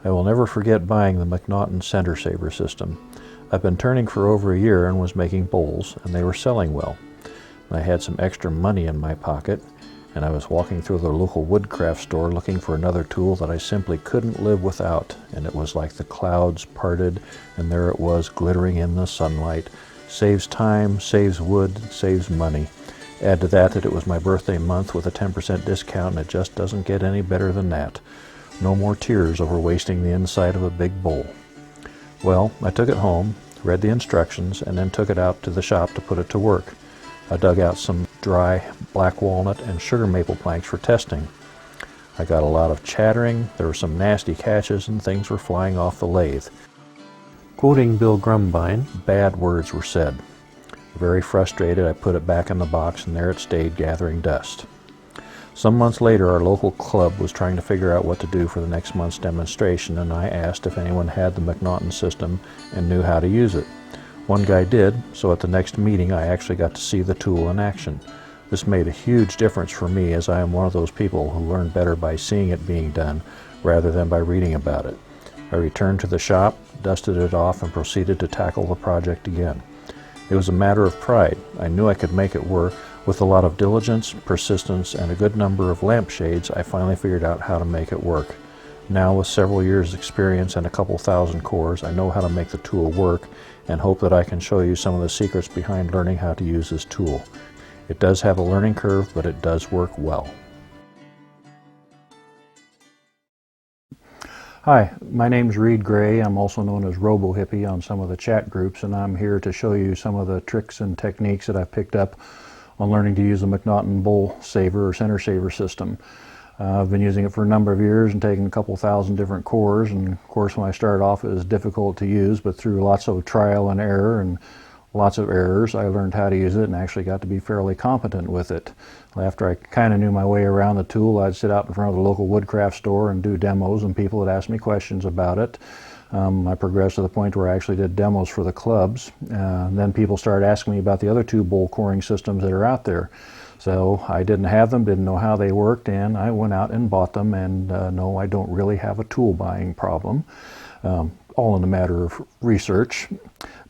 I will never forget buying the McNaughton center saver system. I've been turning for over a year and was making bowls, and they were selling well. I had some extra money in my pocket, and I was walking through the local woodcraft store looking for another tool that I simply couldn't live without, and it was like the clouds parted, and there it was glittering in the sunlight. Saves time, saves wood, saves money. Add to that it was my birthday month with a 10% discount, and it just doesn't get any better than that. No more tears over wasting the inside of a big bowl. Well, I took it home, read the instructions, and then took it out to the shop to put it to work. I dug out some dry black walnut and sugar maple planks for testing. I got a lot of chattering, there were some nasty catches, and things were flying off the lathe. Quoting Bill Grumbine, bad words were said. Very frustrated, I put it back in the box, and there it stayed gathering dust. Some months later, our local club was trying to figure out what to do for the next month's demonstration, and I asked if anyone had the McNaughton system and knew how to use it. One guy did, so at the next meeting I actually got to see the tool in action. This made a huge difference for me, as I am one of those people who learn better by seeing it being done rather than by reading about it. I returned to the shop, dusted it off, and proceeded to tackle the project again. It was a matter of pride. I knew I could make it work. With a lot of diligence, persistence, and a good number of lampshades, I finally figured out how to make it work. Now, with several years' experience and a couple thousand cores, I know how to make the tool work, and hope that I can show you some of the secrets behind learning how to use this tool. It does have a learning curve, but it does work well. Hi, my name's Reed Gray. I'm also known as Robo Hippy on some of the chat groups, and I'm here to show you some of the tricks and techniques that I've picked up on learning to use the McNaughton bowl saver or center saver system. I've been using it for a number of years and taken a couple thousand different cores, and of course when I started off it was difficult to use, but through lots of trial and error and lots of errors I learned how to use it and actually got to be fairly competent with it. After I kind of knew my way around the tool, I'd sit out in front of the local woodcraft store and do demos, and people would ask me questions about it. I progressed to the point where I actually did demos for the clubs. Then people started asking me about the other two bowl coring systems that are out there. So I didn't have them, didn't know how they worked, and I went out and bought them, and no, I don't really have a tool buying problem. All in a matter of research.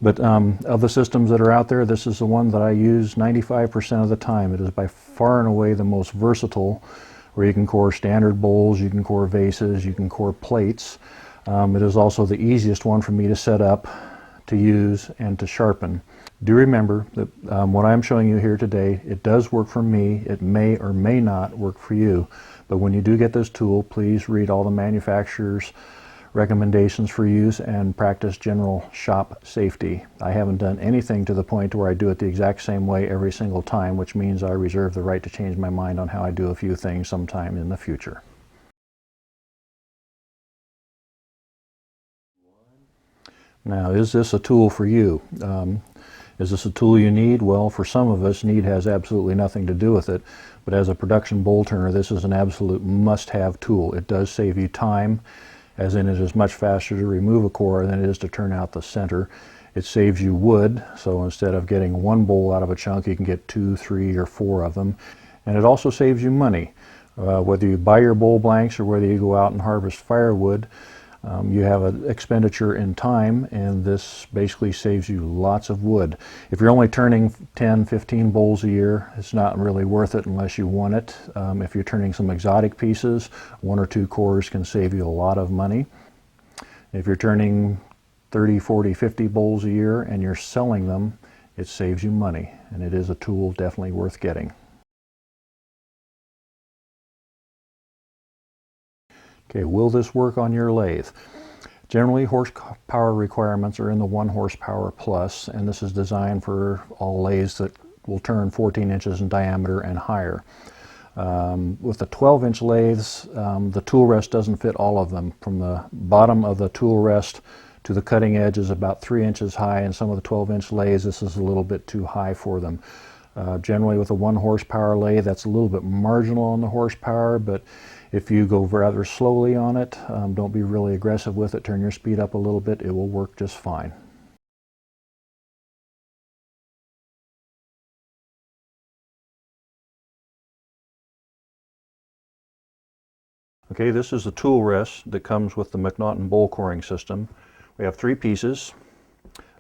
But of the systems that are out there, this is the one that I use 95% of the time. It is by far and away the most versatile, where you can core standard bowls, you can core vases, you can core plates. It is also the easiest one for me to set up, to use, and to sharpen. Do remember that what I'm showing you here today, it does work for me. It may or may not work for you. But when you do get this tool, please read all the manufacturer's recommendations for use and practice general shop safety. I haven't done anything to the point where I do it the exact same way every single time, which means I reserve the right to change my mind on how I do a few things sometime in the future. Now, is this a tool for you? Is this a tool you need? Well, for some of us, need has absolutely nothing to do with it. But as a production bowl turner, this is an absolute must-have tool. It does save you time, as in it is much faster to remove a core than it is to turn out the center. It saves you wood, so instead of getting one bowl out of a chunk, you can get 2, 3, or 4 of them. And it also saves you money. Whether you buy your bowl blanks or whether you go out and harvest firewood, you have an expenditure in time, and this basically saves you lots of wood. If you're only turning 10, 15 bowls a year, it's not really worth it unless you want it. If you're turning some exotic pieces, 1 or 2 cores can save you a lot of money. If you're turning 30, 40, 50 bowls a year and you're selling them, it saves you money, and it is a tool definitely worth getting. Okay, will this work on your lathe? Generally, horsepower requirements are in the 1 horsepower plus, and this is designed for all lathes that will turn 14 inches in diameter and higher. With the 12-inch lathes, the tool rest doesn't fit all of them. From the bottom of the tool rest to the cutting edge is about 3 inches high, and some of the 12-inch lathes, this is a little bit too high for them. Generally with a 1 horsepower lathe, that's a little bit marginal on the horsepower, but if you go rather slowly on it, don't be really aggressive with it, turn your speed up a little bit, it will work just fine. Okay, this is the tool rest that comes with the McNaughton bowl coring system. We have 3 pieces.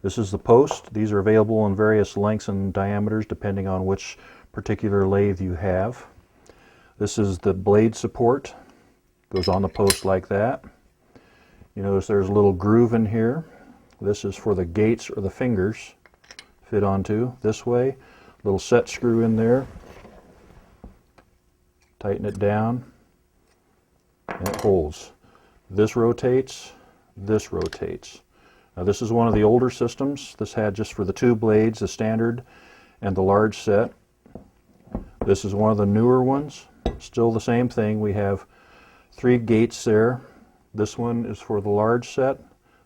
This is the post. These are available in various lengths and diameters depending on which particular lathe you have. This is the blade support. Goes on the post like that. You notice there's a little groove in here. This is for the gates or the fingers fit onto this way. Little set screw in there. Tighten it down and it holds. This rotates, this rotates. Now this is one of the older systems. This had just for the 2 blades, the standard and the large set. This is one of the newer ones. Still the same thing. We have 3 gates there. This one is for the large set.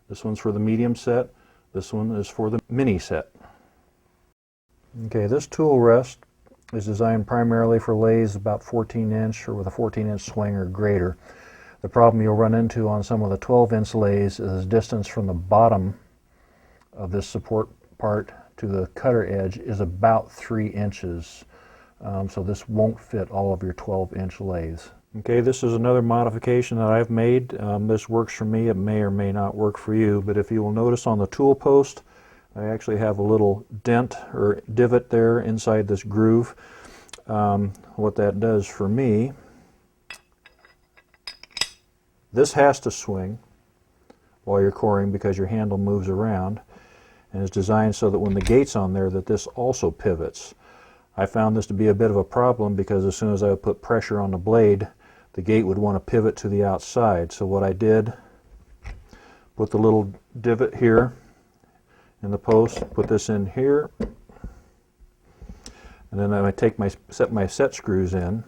This one's for the medium set. This one is for the mini set. Okay, this tool rest is designed primarily for lathes about 14-inch or with a 14-inch swing or greater. The problem you'll run into on some of the 12-inch lathes is the distance from the bottom of this support part to the cutter edge is about 3 inches. So this won't fit all of your 12-inch lathes. Okay, this is another modification that I've made. This works for me. It may or may not work for you, but if you will notice on the tool post, I actually have a little dent or divot there inside this groove. What that does for me, this has to swing while you're coring because your handle moves around, and it's designed so that when the gate's on there that this also pivots. I found this to be a bit of a problem because as soon as I would put pressure on the blade, the gate would want to pivot to the outside. So what I did, put the little divot here in the post, put this in here, and then I take my set screws in.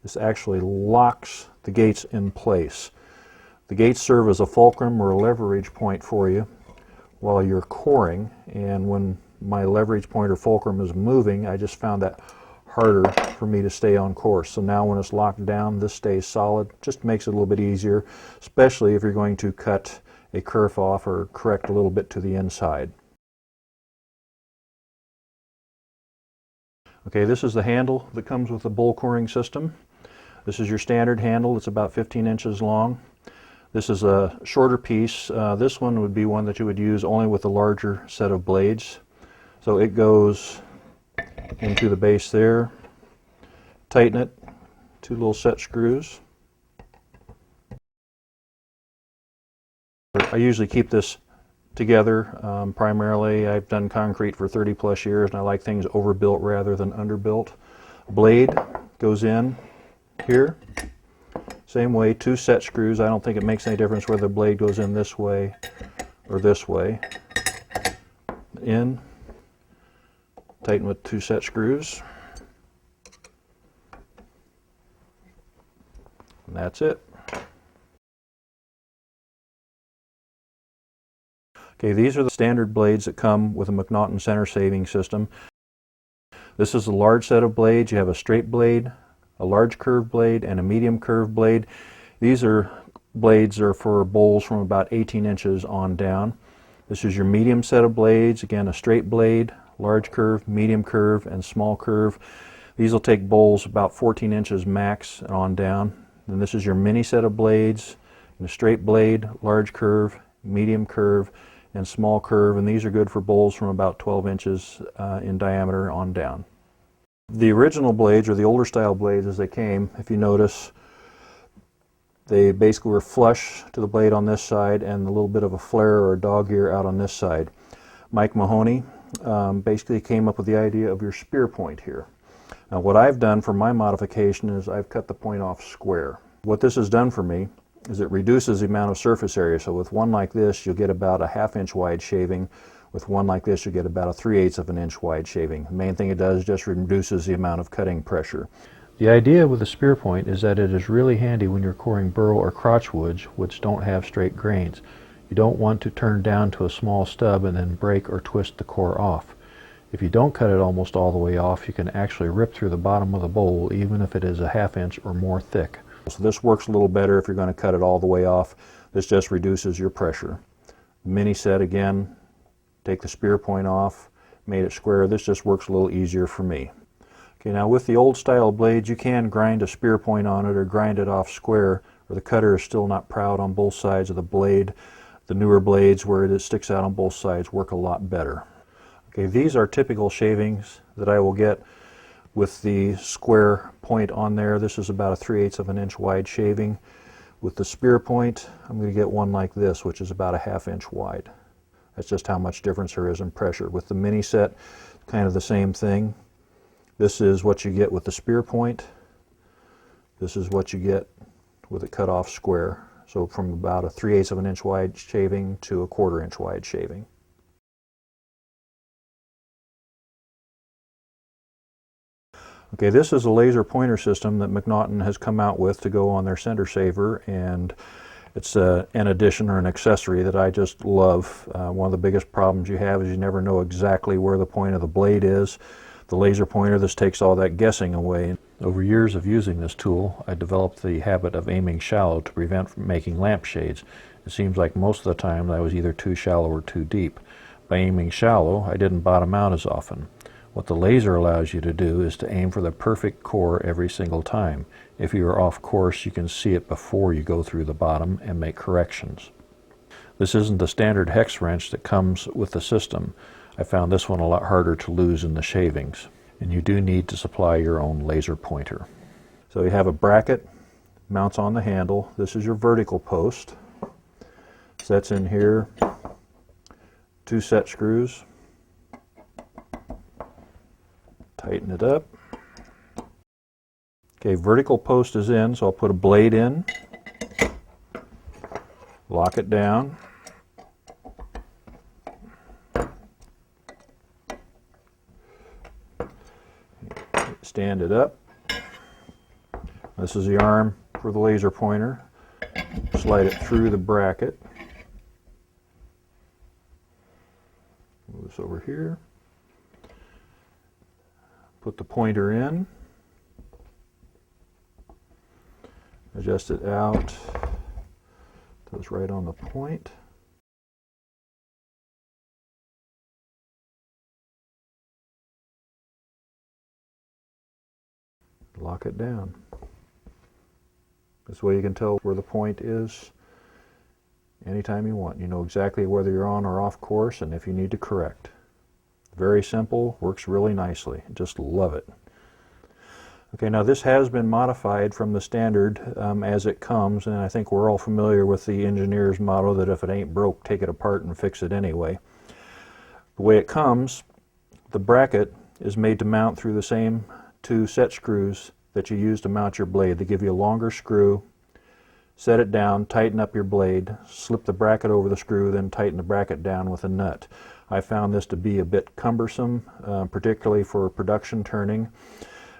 This actually locks the gates in place. The gates serve as a fulcrum or a leverage point for you while you're coring, and when my leverage point or fulcrum is moving, I just found that harder for me to stay on course. So now when it's locked down, this stays solid. Just makes it a little bit easier, especially if you're going to cut a kerf off or correct a little bit to the inside. Okay, this is the handle that comes with the bowl coring system. This is your standard handle. It's about 15 inches long. This is a shorter piece. This one would be one that you would use only with a larger set of blades. So it goes into the base there. Tighten it. 2 little set screws. I usually keep this together. Primarily, I've done concrete for 30 plus years and I like things overbuilt rather than underbuilt. Blade goes in here. Same way, 2 set screws. I don't think it makes any difference whether the blade goes in this way or this way. In. Tighten with 2 set screws. And that's it. Okay, these are the standard blades that come with a McNaughton center saving system. This is a large set of blades. You have a straight blade, a large curved blade, and a medium curved blade. These blades are for bowls from about 18 inches on down. This is your medium set of blades. Again, a straight blade, large curve, medium curve, and small curve. These will take bowls about 14 inches max and on down. Then this is your mini set of blades, and a straight blade, large curve, medium curve, and small curve, and these are good for bowls from about 12 inches in diameter on down. The original blades, or the older style blades as they came, if you notice, they basically were flush to the blade on this side and a little bit of a flare or a dog ear out on this side. Mike Mahoney basically came up with the idea of your spear point here. Now what I've done for my modification is I've cut the point off square. What this has done for me is it reduces the amount of surface area. So with one like this, you'll get about a 1/2 inch wide shaving. With one like this, you'll get about a 3/8 of an inch wide shaving. The main thing it does is just reduces the amount of cutting pressure. The idea with the spear point is that it is really handy when you're coring burl or crotchwoods, which don't have straight grains. You don't want to turn down to a small stub and then break or twist the core off. If you don't cut it almost all the way off, you can actually rip through the bottom of the bowl, even if it is a 1/2 inch or more thick. So this works a little better if you're going to cut it all the way off. This just reduces your pressure. Mini set again, take the spear point off, made it square. This just works a little easier for me. Okay, now with the old style blades, you can grind a spear point on it or grind it off square, or the cutter is still not proud on both sides of the blade. The newer blades, where it sticks out on both sides, work a lot better. Okay, these are typical shavings that I will get with the square point on there. This is about a 3/8 of an inch wide shaving. With the spear point, I'm going to get one like this, which is about a 1/2 inch wide. That's just how much difference there is in pressure. With the mini set, kind of the same thing. This is what you get with the spear point. This is what you get with a cut off square. So from about a 3/8 of an inch wide shaving to a 1/4 inch wide shaving. Okay, this is a laser pointer system that McNaughton has come out with to go on their center saver, and it's an addition or an accessory that I just love. One of the biggest problems you have is you never know exactly where the point of the blade is. The laser pointer, this takes all that guessing away. Over years of using this tool, I developed the habit of aiming shallow to prevent from making lampshades. It seems like most of the time I was either too shallow or too deep. By aiming shallow, I didn't bottom out as often. What the laser allows you to do is to aim for the perfect core every single time. If you are off course, you can see it before you go through the bottom and make corrections. This isn't the standard hex wrench that comes with the system. I found this one a lot harder to lose in the shavings. And you do need to supply your own laser pointer. So you have a bracket, mounts on the handle. This is your vertical post. Sets in here, 2 set screws. Tighten it up. Okay, vertical post is in, so I'll put a blade in, lock it down. Stand it up. This is the arm for the laser pointer. Slide it through the bracket. Move this over here. Put the pointer in. Adjust it out. Goes right on the point. Lock it down. This way you can tell where the point is anytime you want. You know exactly whether you're on or off course and if you need to correct. Very simple, works really nicely. Just love it. Okay, now this has been modified from the standard as it comes, and I think we're all familiar with the engineer's motto that if it ain't broke, take it apart and fix it anyway. The way it comes, the bracket is made to mount through the same 2 set screws that you use to mount your blade. They give you a longer screw, set it down, tighten up your blade, slip the bracket over the screw, then tighten the bracket down with a nut. I found this to be a bit cumbersome, particularly for production turning.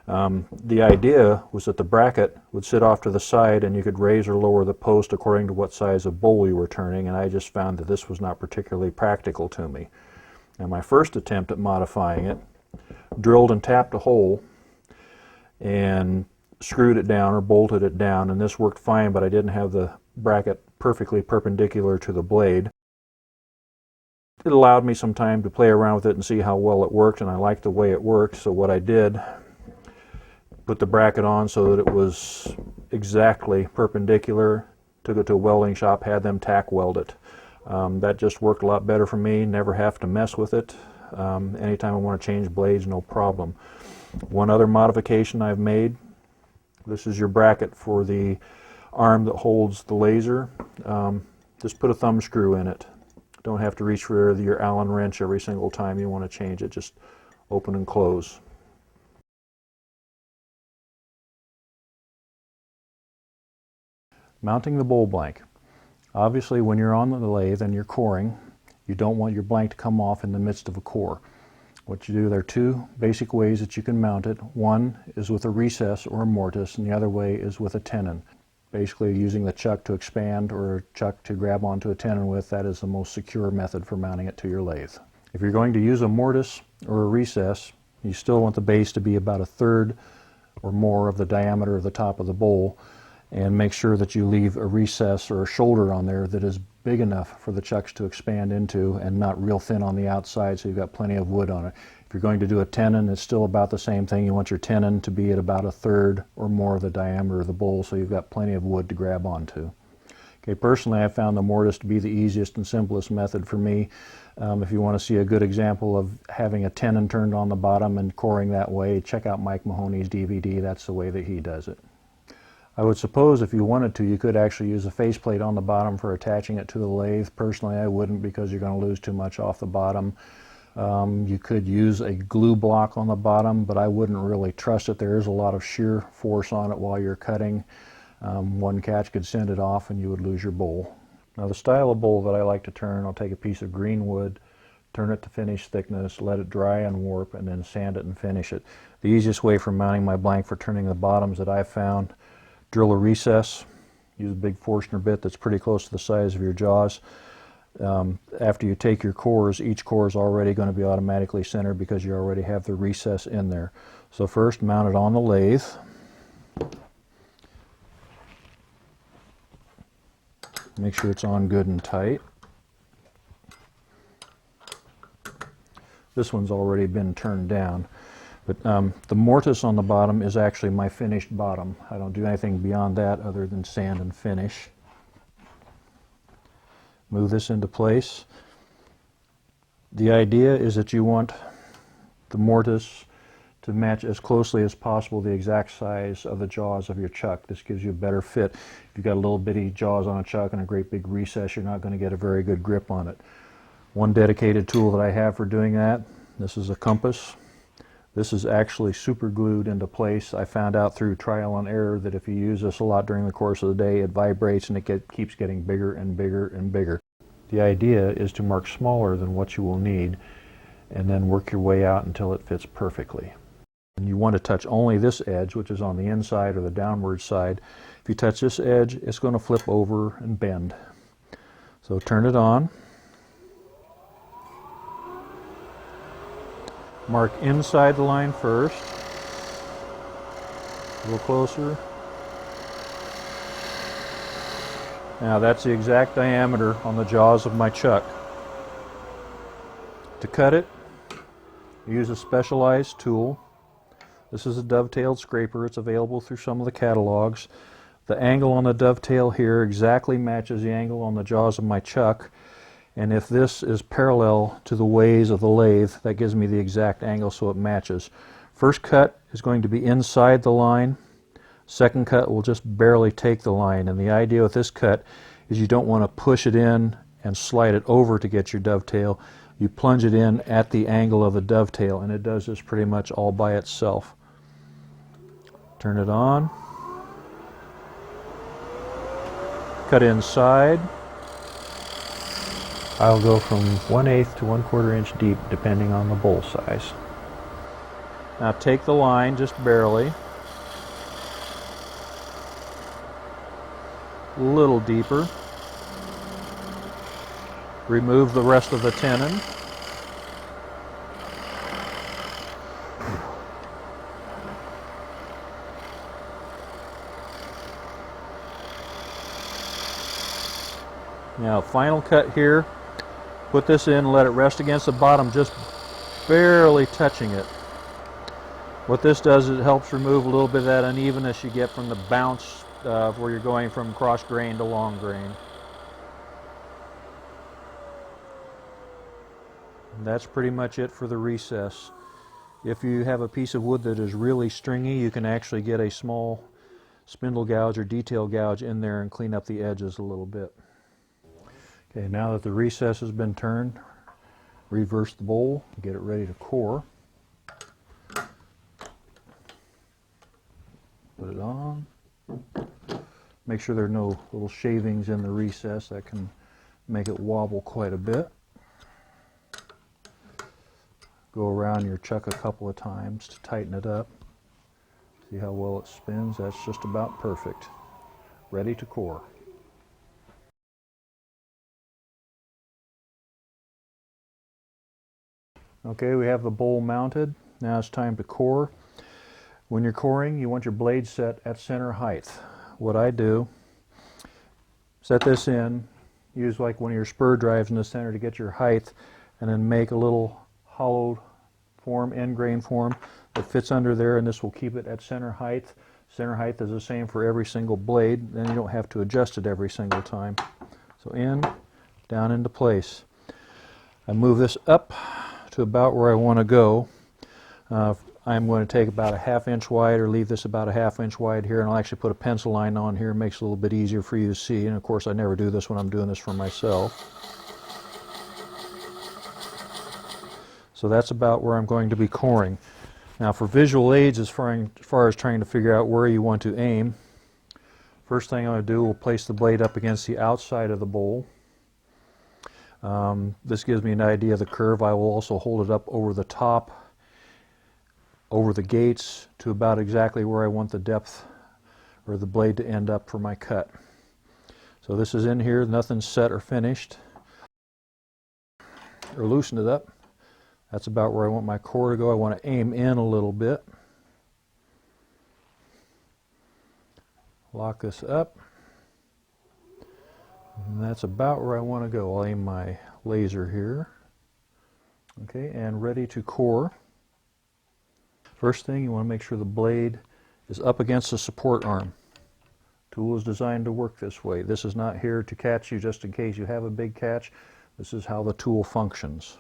The idea was that the bracket would sit off to the side and you could raise or lower the post according to what size of bowl you were turning, and I just found that this was not particularly practical to me. Now my first attempt at modifying it, drilled and tapped a hole and screwed it down or bolted it down, and this worked fine, but I didn't have the bracket perfectly perpendicular to the blade. It allowed me some time to play around with it and see how well it worked, and I liked the way it worked, so what I did, put the bracket on so that it was exactly perpendicular, took it to a welding shop, had them tack weld it. That just worked a lot better for me, never have to mess with it. Anytime I want to change blades, no problem. One other modification I've made, this is your bracket for the arm that holds the laser. Just put a thumb screw in it. Don't have to reach for your Allen wrench every single time you want to change it. Just open and close. Mounting the bowl blank. Obviously when you're on the lathe and you're coring, you don't want your blank to come off in the midst of a core. What you do, there are 2 basic ways that you can mount it. One is with a recess or a mortise, and the other way is with a tenon. Basically using the chuck to expand or a chuck to grab onto a tenon with, that is the most secure method for mounting it to your lathe. If you're going to use a mortise or a recess, you still want the base to be about 1/3 or more of the diameter of the top of the bowl, and make sure that you leave a recess or a shoulder on there that is big enough for the chucks to expand into and not real thin on the outside so you've got plenty of wood on it. If you're going to do a tenon, it's still about the same thing. You want your tenon to be at about 1/3 or more of the diameter of the bowl, so you've got plenty of wood to grab onto. Okay, personally, I found the mortise to be the easiest and simplest method for me. If you want to see a good example of having a tenon turned on the bottom and coring that way, check out Mike Mahoney's DVD. That's the way that he does it. I would suppose if you wanted to, you could actually use a faceplate on the bottom for attaching it to the lathe. Personally, I wouldn't, because you're going to lose too much off the bottom. You could use a glue block on the bottom, but I wouldn't really trust it. There is a lot of shear force on it while you're cutting. One catch could send it off and you would lose your bowl. Now, the style of bowl that I like to turn, I'll take a piece of green wood, turn it to finish thickness, let it dry and warp, and then sand it and finish it. The easiest way for mounting my blank for turning the bottoms that I've found: drill a recess, use a big Forstner bit that's pretty close to the size of your jaws. After you take your cores, each core is already going to be automatically centered because you already have the recess in there. So first, mount it on the lathe. Make sure it's on good and tight. This one's already been turned down. But the mortise on the bottom is actually my finished bottom. I don't do anything beyond that other than sand and finish. Move this into place. The idea is that you want the mortise to match as closely as possible the exact size of the jaws of your chuck. This gives you a better fit. If you've got a little bitty jaws on a chuck and a great big recess, you're not going to get a very good grip on it. One dedicated tool that I have for doing that, this is a compass. This is actually super glued into place. I found out through trial and error that if you use this a lot during the course of the day, it vibrates and it keeps getting bigger and bigger and bigger. The idea is to mark smaller than what you will need and then work your way out until it fits perfectly. And you want to touch only this edge, which is on the inside or the downward side. If you touch this edge, it's going to flip over and bend. So turn it on. Mark inside the line first. A little closer. Now that's the exact diameter on the jaws of my chuck. To cut it, use a specialized tool. This is a dovetailed scraper. It's available through some of the catalogs. The angle on the dovetail here exactly matches the angle on the jaws of my chuck. And if this is parallel to the ways of the lathe, that gives me the exact angle so it matches. First cut is going to be inside the line. Second cut will just barely take the line. And the idea with this cut is you don't want to push it in and slide it over to get your dovetail. You plunge it in at the angle of the dovetail, and it does this pretty much all by itself. Turn it on. Cut inside. I'll go from 1/8 to 1/4 inch deep depending on the bowl size. Now take the line just barely. A little deeper. Remove the rest of the tenon. Now, final cut here. Put this in, let it rest against the bottom, just barely touching it. What this does is it helps remove a little bit of that unevenness you get from the bounce where you're going from cross grain to long grain. And that's pretty much it for the recess. If you have a piece of wood that is really stringy, you can actually get a small spindle gouge or detail gouge in there and clean up the edges a little bit. Okay, now that the recess has been turned, reverse the bowl, get it ready to core. Put it on. Make sure there are no little shavings in the recess that can make it wobble quite a bit. Go around your chuck a couple of times to tighten it up. See how well it spins? That's just about perfect. Ready to core. Okay, we have the bowl mounted. Now it's time to core. When you're coring, you want your blade set at center height. What I do, set this in, use like one of your spur drives in the center to get your height, and then make a little hollow form, end grain form that fits under there, and this will keep it at center height. Center height is the same for every single blade, then you don't have to adjust it every single time. So in, down into place. I move this up to about where I want to go. I'm going to take about a 1/2 inch wide, or leave this about a 1/2 inch wide here, and I'll actually put a pencil line on here. It makes it a little bit easier for you to see, and of course I never do this when I'm doing this for myself. So that's about where I'm going to be coring. Now for visual aids, as far as trying to figure out where you want to aim, first thing I'm going to do, we'll place the blade up against the outside of the bowl. This gives me an idea of the curve. I will also hold it up over the top, over the gates, to about exactly where I want the depth or the blade to end up for my cut. So this is in here, nothing's set or finished or loosen it up. That's about where I want my core to go. I want to aim in a little bit. Lock this up. And that's about where I want to go. I'll aim my laser here. Okay, and ready to core. First thing, you want to make sure the blade is up against the support arm. Tool is designed to work this way. This is not here to catch you just in case you have a big catch. This is how the tool functions.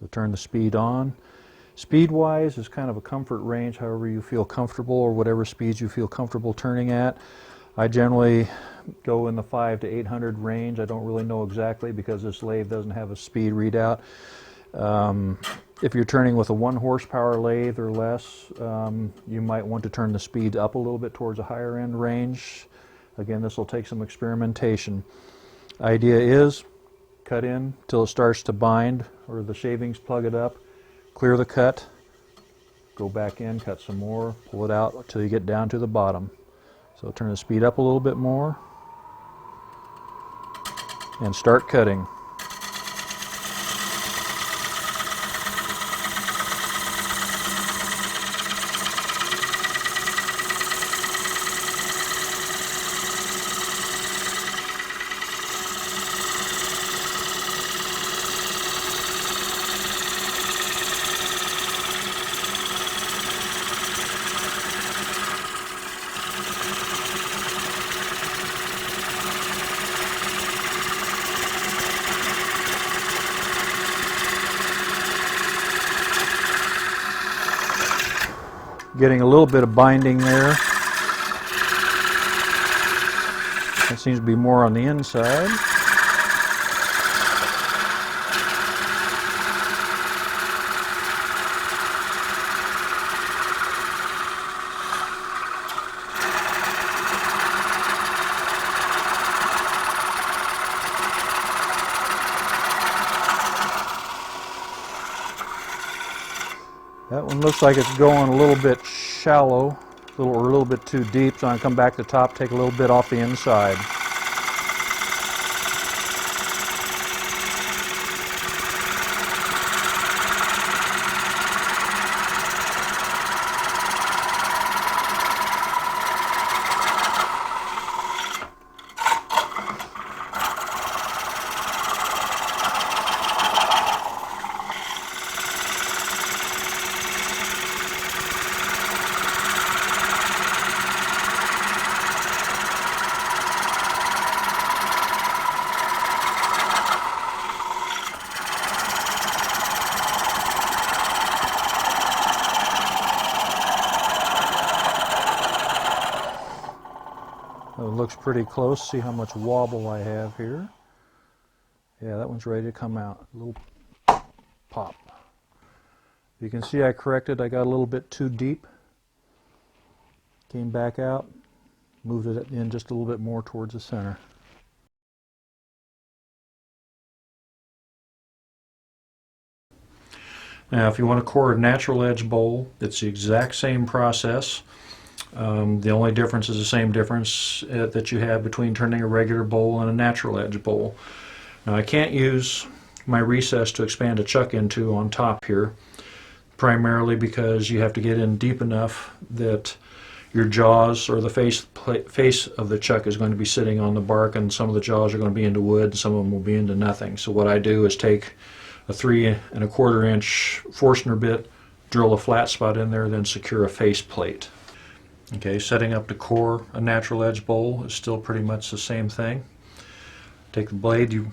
So turn the speed on. Speed-wise is kind of a comfort range, however you feel comfortable, or whatever speeds you feel comfortable turning at. I generally go in the 500 to 800 range. I don't really know exactly because this lathe doesn't have a speed readout. If you're turning with a 1 horsepower lathe or less, you might want to turn the speed up a little bit towards a higher end range. Again, this will take some experimentation. Idea is cut in till it starts to bind, or the shavings plug it up, clear the cut, go back in, cut some more, pull it out until you get down to the bottom. So turn the speed up a little bit more and start cutting. Getting a little bit of binding there. That seems to be more on the inside. That one looks like it's going a little bit shallow, or a little bit too deep, so I'm going to come back to the top, take a little bit off the inside. It looks pretty close. See how much wobble I have here. Yeah, that one's ready to come out. A little pop. You can see I corrected. I got a little bit too deep. Came back out. Moved it in just a little bit more towards the center. Now, if you want to core a natural edge bowl, it's the exact same process. The only difference is the same difference that you have between turning a regular bowl and a natural edge bowl. Now, I can't use my recess to expand a chuck into on top here, primarily because you have to get in deep enough that your jaws, or the face of the chuck, is going to be sitting on the bark, and some of the jaws are going to be into wood and some of them will be into nothing. So what I do is take a 3¼ inch Forstner bit, drill a flat spot in there, then secure a face plate. Okay, setting up to core a natural edge bowl is still pretty much the same thing. Take the blade,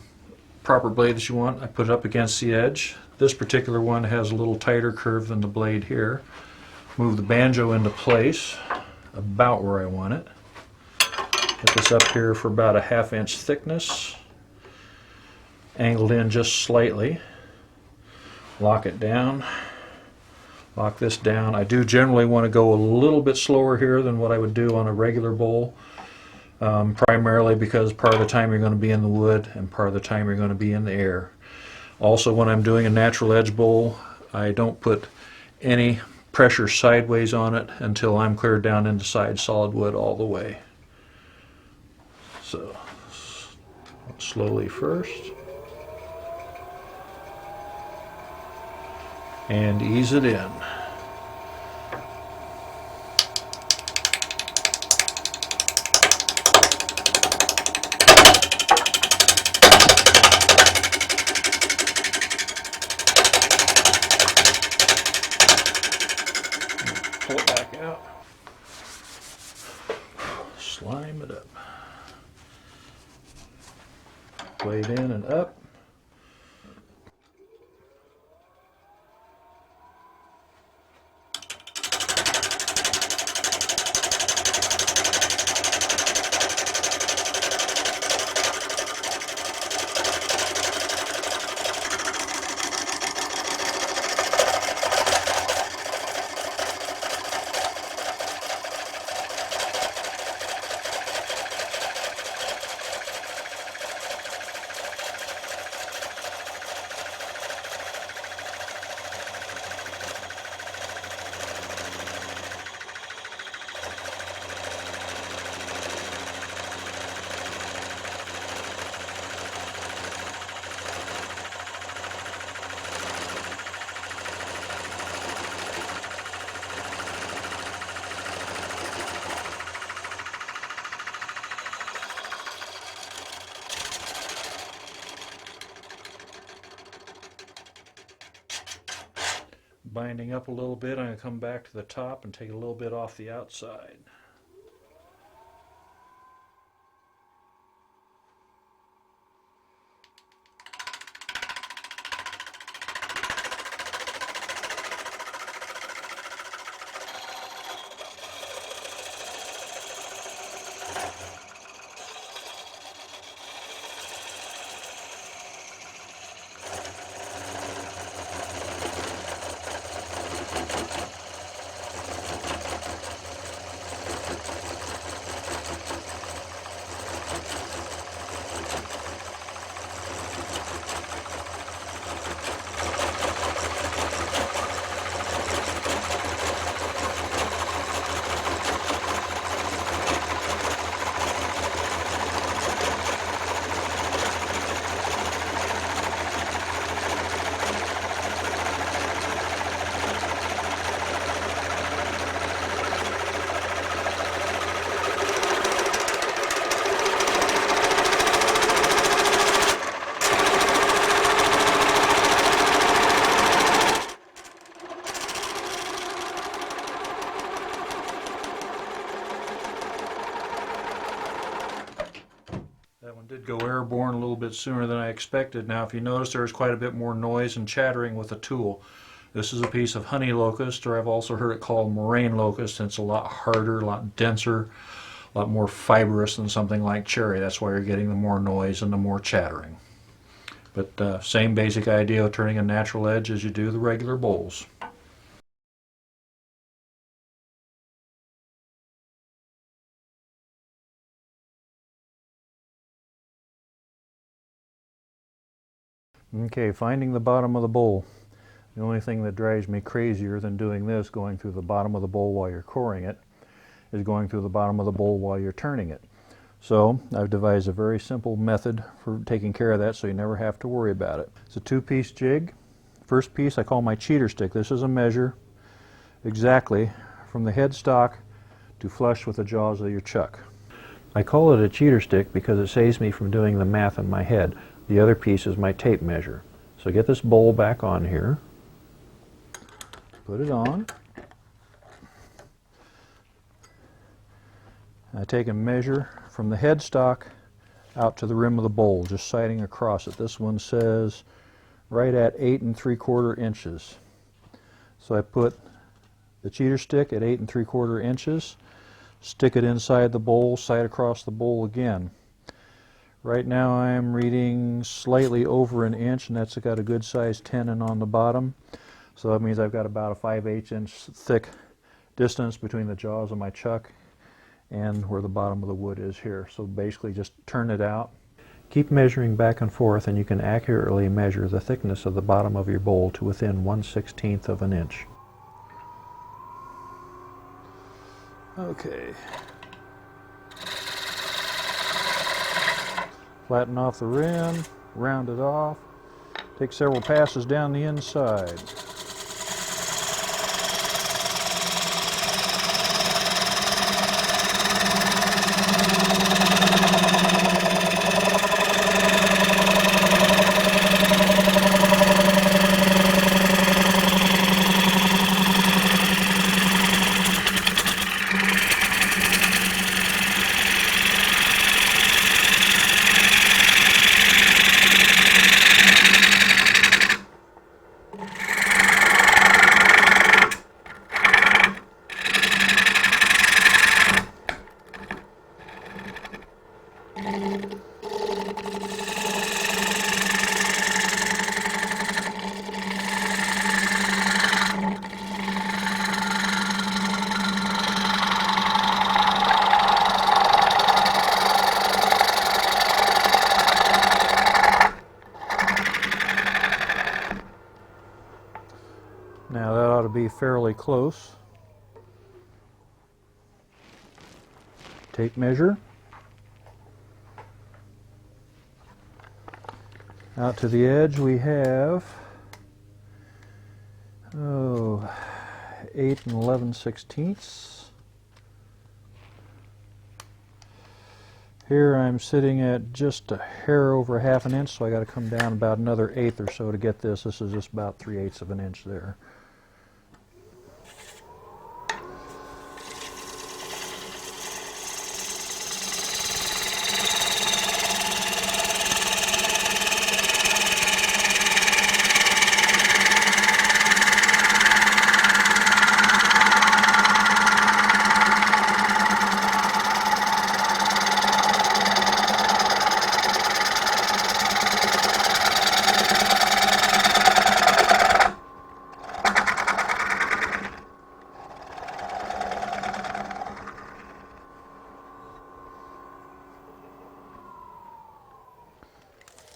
proper blade that you want, I put it up against the edge. This particular one has a little tighter curve than the blade here. Move the banjo into place about where I want it. Get this up here for about a 1/2 inch thickness. Angled in just slightly. Lock it down. Lock this down. I do generally want to go a little bit slower here than what I would do on a regular bowl, primarily because part of the time you're going to be in the wood and part of the time you're going to be in the air. Also, when I'm doing a natural edge bowl, I don't put any pressure sideways on it until I'm cleared down into side solid wood all the way. So, slowly first. And ease it in. Pull it back out. Slime it up. Blade in and up. Binding up a little bit, I'm going to come back to the top and take a little bit off the outside. Did go airborne a little bit sooner than I expected. Now if you notice, there's quite a bit more noise and chattering with the tool. This is a piece of honey locust, or I've also heard it called moraine locust, and it's a lot harder, a lot denser, a lot more fibrous than something like cherry. That's why you're getting the more noise and the more chattering. But same basic idea of turning a natural edge as you do the regular bowls. Okay, finding the bottom of the bowl. The only thing that drives me crazier than doing this, going through the bottom of the bowl while you're coring it, is going through the bottom of the bowl while you're turning it. So I've devised a very simple method for taking care of that so you never have to worry about it. It's a 2-piece jig. First piece I call my cheater stick. This is a measure exactly from the headstock to flush with the jaws of your chuck. I call it a cheater stick because it saves me from doing the math in my head. The other piece is my tape measure. So get this bowl back on here. Put it on. I take a measure from the headstock out to the rim of the bowl, just sighting across it. This one says right at 8 3/4 inches. So I put the cheater stick at 8 3/4 inches, stick it inside the bowl, sight across the bowl again. Right now I'm reading slightly over an inch, and that's got a good sized tenon on the bottom. So that means I've got about a 5/8 inch thick distance between the jaws of my chuck and where the bottom of the wood is here. So basically just turn it out. Keep measuring back and forth, and you can accurately measure the thickness of the bottom of your bowl to within 1/16 of an inch. Okay. Flatten off the rim, round it off, take several passes down the inside. Now that ought to be fairly close. Tape measure. Out to the edge we have 8 11/16. Here I'm sitting at just a hair over 1/2 an inch, so I got to come down about another 1/8 or so to get this. This is just about 3/8 of an inch there.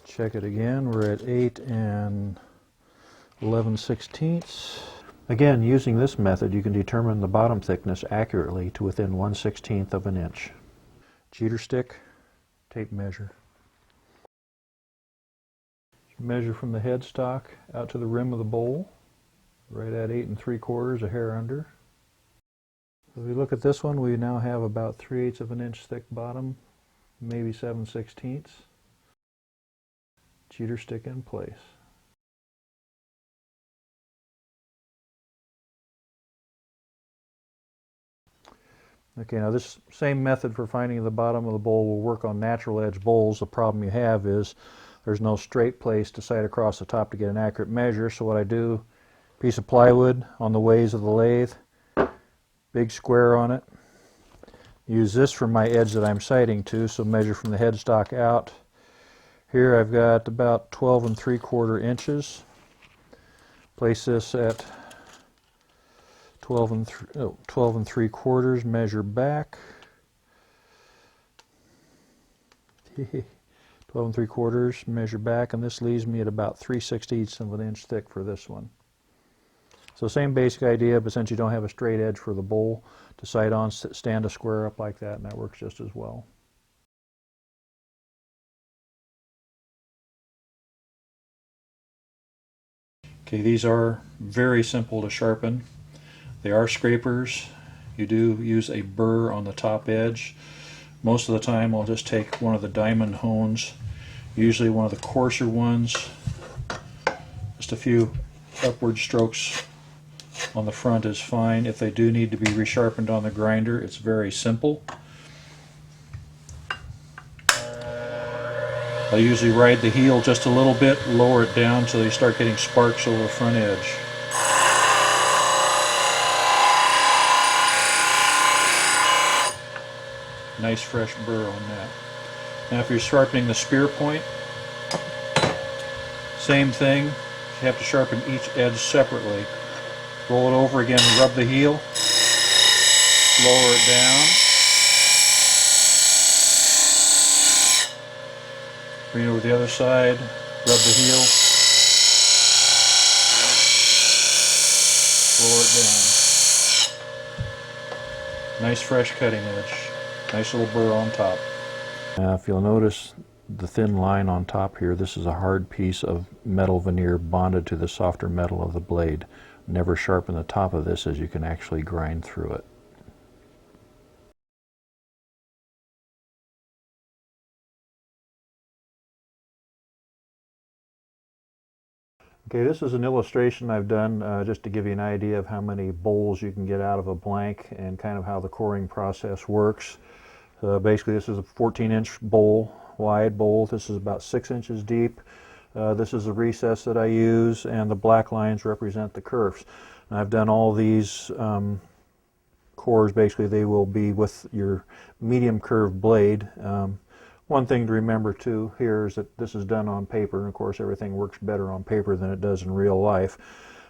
Check it again. We're at 8 11/16. Again, using this method, you can determine the bottom thickness accurately to within 1/16 of an inch. Cheater stick, tape measure. Measure from the headstock out to the rim of the bowl, right at 8 3/4, a hair under. If we look at this one, we now have about 3/8 of an inch thick bottom, maybe 7/16. Cheater stick in place. Okay, now this same method for finding the bottom of the bowl will work on natural edge bowls. The problem you have is there's no straight place to sight across the top to get an accurate measure. So what I do, piece of plywood on the ways of the lathe, big square on it. Use this for my edge that I'm sighting to, so measure from the headstock out. Here I've got about 12 3/4 inches. Place this at 12 3/4, measure back. 12 3/4, measure back, and this leaves me at about 3/16 of an inch thick for this one. So same basic idea, but since you don't have a straight edge for the bowl to sight on, stand a square up like that, and that works just as well. Okay, these are very simple to sharpen. They are scrapers. You do use a burr on the top edge. Most of the time I'll just take one of the diamond hones, usually one of the coarser ones, Just a few upward strokes on the front is fine. If they do need to be resharpened on the grinder, it's very simple. I usually ride the heel just a little bit, lower it down until you start getting sparks over the front edge. Nice fresh burr on that. Now if you're sharpening the spear point, same thing. You have to sharpen each edge separately. Roll it over again, rub the heel, lower it down. Bring it over the other side, rub the heel, lower it down. Nice fresh cutting edge. Nice little burr on top. Now if you'll notice the thin line on top here, this is a hard piece of metal veneer bonded to the softer metal of the blade. Never sharpen the top of this, as you can actually grind through it. Okay, this is an illustration I've done just to give you an idea of how many bowls you can get out of a blank and kind of how the coring process works. Basically this is a 14-inch bowl, wide bowl. This is about 6 inches deep. This is the recess that I use, and the black lines represent the curves. And I've done all these cores, basically they will be with your medium curved blade. One thing to remember too here is that this is done on paper, and of course everything works better on paper than it does in real life.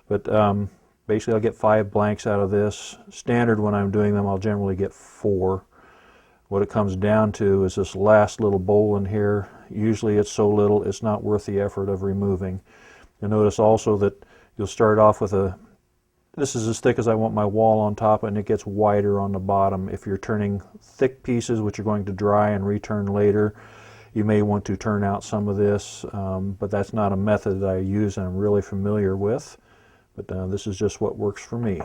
But basically I'll get 5 blanks out of this. Standard when I'm doing them I'll generally get 4. What it comes down to is this last little bowl in here. Usually it's so little it's not worth the effort of removing. You'll notice also that you'll start off with this is as thick as I want my wall on top, and it gets wider on the bottom. If you're turning thick pieces which are going to dry and return later, you may want to turn out some of this, but that's not a method that I use and I'm really familiar with. But this is just what works for me.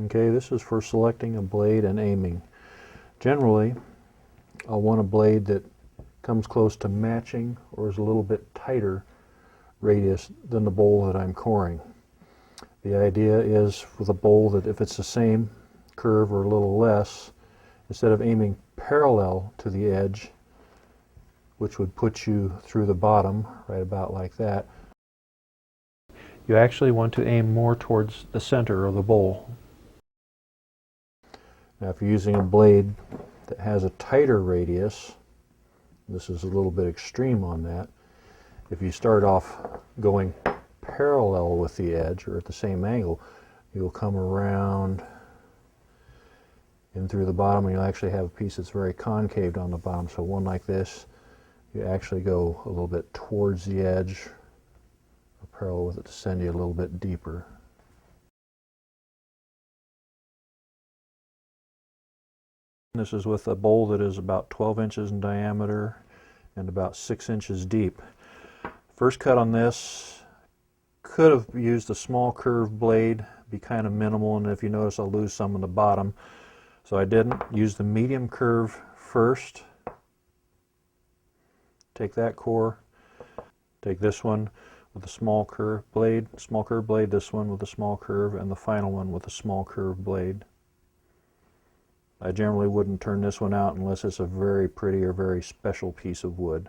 Okay, this is for selecting a blade and aiming. Generally, I'll want a blade that comes close to matching or is a little bit tighter radius than the bowl that I'm coring. The idea is with a bowl that if it's the same curve or a little less, instead of aiming parallel to the edge, which would put you through the bottom, right about like that, you actually want to aim more towards the center of the bowl. Now if you're using a blade that has a tighter radius, this is a little bit extreme on that, if you start off going parallel with the edge or at the same angle, you'll come around in through the bottom and you'll actually have a piece that's very concaved on the bottom. So one like this, you actually go a little bit towards the edge, or parallel with it to send you a little bit deeper. This is with a bowl that is about 12 inches in diameter and about 6 inches deep. First cut on this, could have used a small curved blade, be kind of minimal, and if you notice I'll lose some on the bottom. So I didn't. Use the medium curve first. Take that core, take this one with a small curved blade, this one with a small curve, and the final one with a small curved blade. I generally wouldn't turn this one out unless it's a very pretty or very special piece of wood.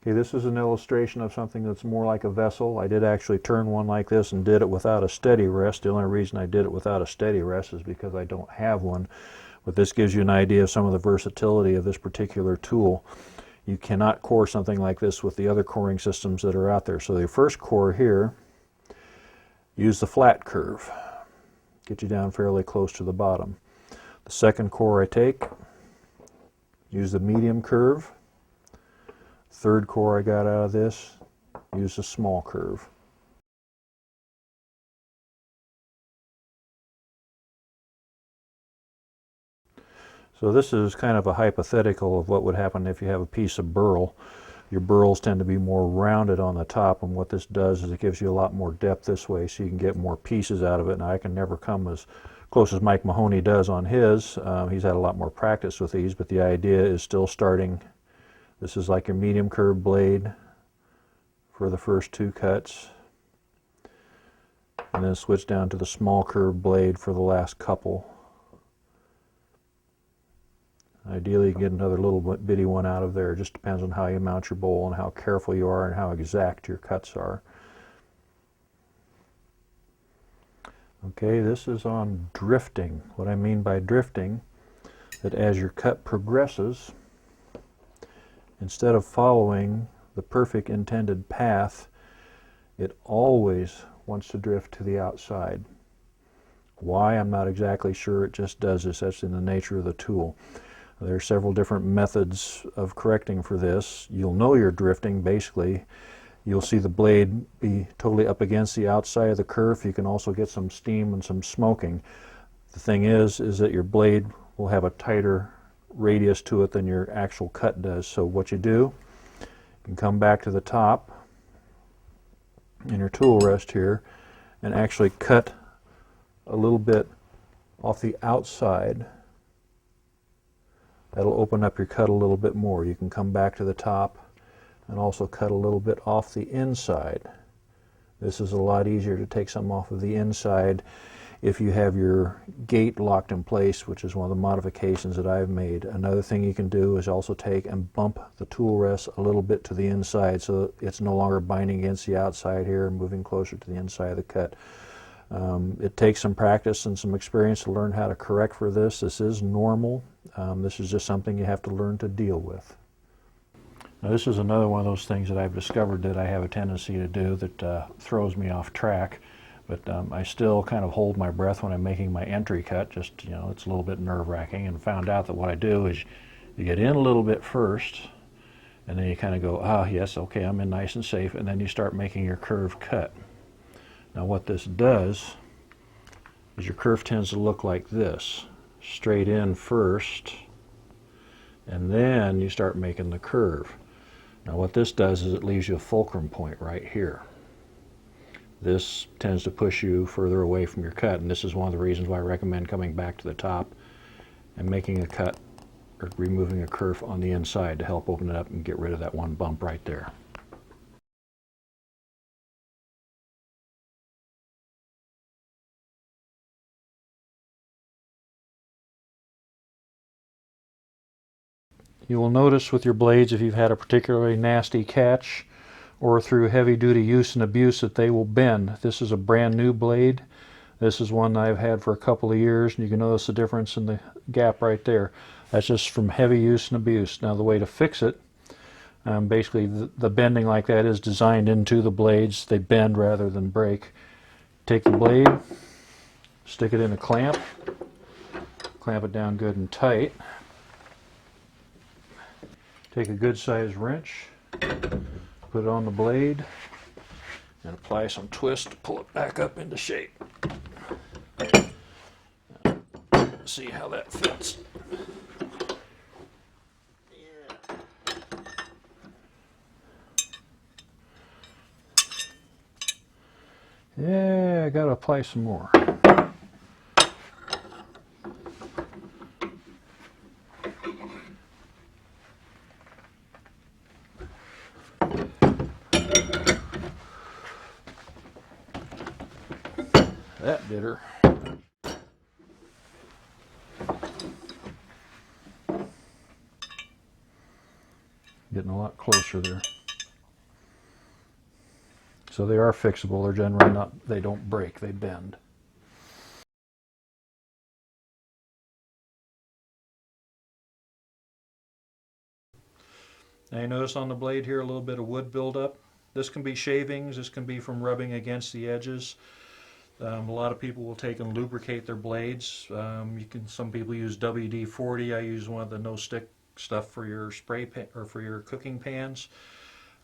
Okay, this is an illustration of something that's more like a vessel. I did actually turn one like this and did it without a steady rest. The only reason I did it without a steady rest is because I don't have one. But this gives you an idea of some of the versatility of this particular tool. You cannot core something like this with the other coring systems that are out there. So the first core here, use the flat curve. Get you down fairly close to the bottom. The second core I take, use the medium curve. Third core I got out of this, use the small curve. So this is kind of a hypothetical of what would happen if you have a piece of burl. Your burls tend to be more rounded on the top, and what this does is it gives you a lot more depth this way, so you can get more pieces out of it. Now I can never come as close as Mike Mahoney does on his. He's had a lot more practice with these, but the idea is still starting. This is like your medium curved blade for the first 2 cuts, and then switch down to the small curved blade for the last couple. Ideally, you can get another little bitty one out of there. It just depends on how you mount your bowl and how careful you are and how exact your cuts are. Okay, this is on drifting. What I mean by drifting, that as your cut progresses, instead of following the perfect intended path, it always wants to drift to the outside. Why? I'm not exactly sure. It just does this. That's in the nature of the tool. There are several different methods of correcting for this. You'll know you're drifting. Basically, you'll see the blade be totally up against the outside of the kerf. You can also get some steam and some smoking. The thing is that your blade will have a tighter radius to it than your actual cut does. So what you do, you can come back to the top in your tool rest here and actually cut a little bit off the outside. That'll open up your cut a little bit more. You can come back to the top and also cut a little bit off the inside. This is a lot easier to take some off of the inside if you have your gate locked in place, which is one of the modifications that I've made. Another thing you can do is also take and bump the tool rest a little bit to the inside so it's no longer binding against the outside here and moving closer to the inside of the cut. It takes some practice and some experience to learn how to correct for this. This is normal. This is just something you have to learn to deal with. Now, this is another one of those things that I've discovered that I have a tendency to do that throws me off track. But I still kind of hold my breath when I'm making my entry cut. Just, it's a little bit nerve-wracking, and found out that what I do is you get in a little bit first, and then you kind of go, yes, okay, I'm in nice and safe, and then you start making your curved cut. Now what this does is your curve tends to look like this. Straight in first, and then you start making the curve. Now what this does is it leaves you a fulcrum point right here. This tends to push you further away from your cut, and this is one of the reasons why I recommend coming back to the top and making a cut or removing a kerf on the inside to help open it up and get rid of that one bump right there. You will notice with your blades, if you've had a particularly nasty catch or through heavy-duty use and abuse, that they will bend. This is a brand new blade. This is one I've had for a couple of years, and you can notice the difference in the gap right there. That's just from heavy use and abuse. Now the way to fix it, basically the bending like that is designed into the blades. They bend rather than break. Take the blade, stick it in a clamp it down good and tight. Take a good sized wrench, put it on the blade, and apply some twist to pull it back up into shape. See how that fits. Yeah, I gotta apply some more. That did her. Getting a lot closer there. So they are fixable. They're generally not, they don't break, they bend. Now you notice on the blade here a little bit of wood buildup. This can be shavings, this can be from rubbing against the edges. A lot of people will take and lubricate their blades. Some people use WD-40. I use one of the no-stick stuff for your spray pan or for your cooking pans.